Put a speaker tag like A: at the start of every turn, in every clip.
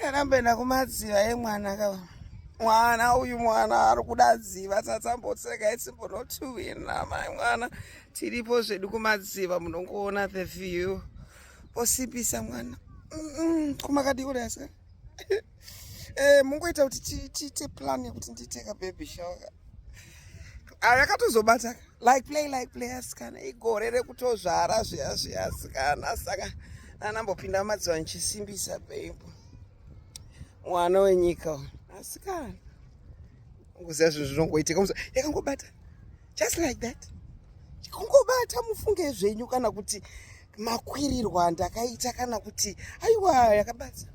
A: Ndakamboenda kumadziva emwana ka. Mwana uyu mwana ari kuda dziva tatsambotseka itsimbonotuwina mai mwana tiripo zvedu kumadziva munongoona the view posipisa mwana kumakadiura yasika mungoita kuti tiite plan yekuti nditeka baby shower yakatozobata like play asikana igore rekutozvara zviya asikana saka anambopinda madziva nichisimbisa baby mwana wenyika asikana ngoziva zvinhu zvinongoitika yakangobata just like that kungobata mufunge zvenyu kana kuti makwirirwa ndakaita kana kuti aiwa yakabata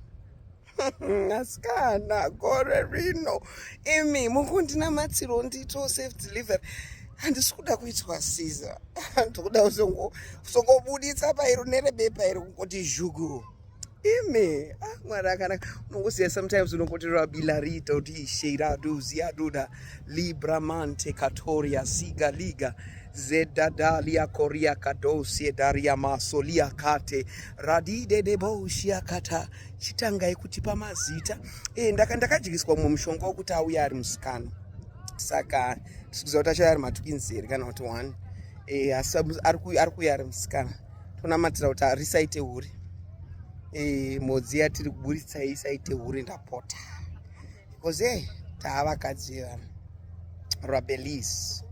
A: asikana gore rino imi mukundinamatsiro ndito safe delivery handisi kuda kuitwa siza ndikuda kuzongobuditsa pairo nerebepa iri kungoti zhugu ime mwari akanaka unongoziva sometimes unongoti rabila rita kuti isheira duzia duda libramante katoria siga liga zedadalia koria kadosie daria masolia kate radide deboshia kata chitangai kuti pamazita ndakadyiswa mumwe mushonga wokuti auya ari musikana saka tisikuziva kuti achauya ari matwinzeri kana kuti one asi ari kuya ari musikana tonamatira kuti risaite uri modzi yatiri kuburitsa isaite uri ndapota because tavakadzi rabelis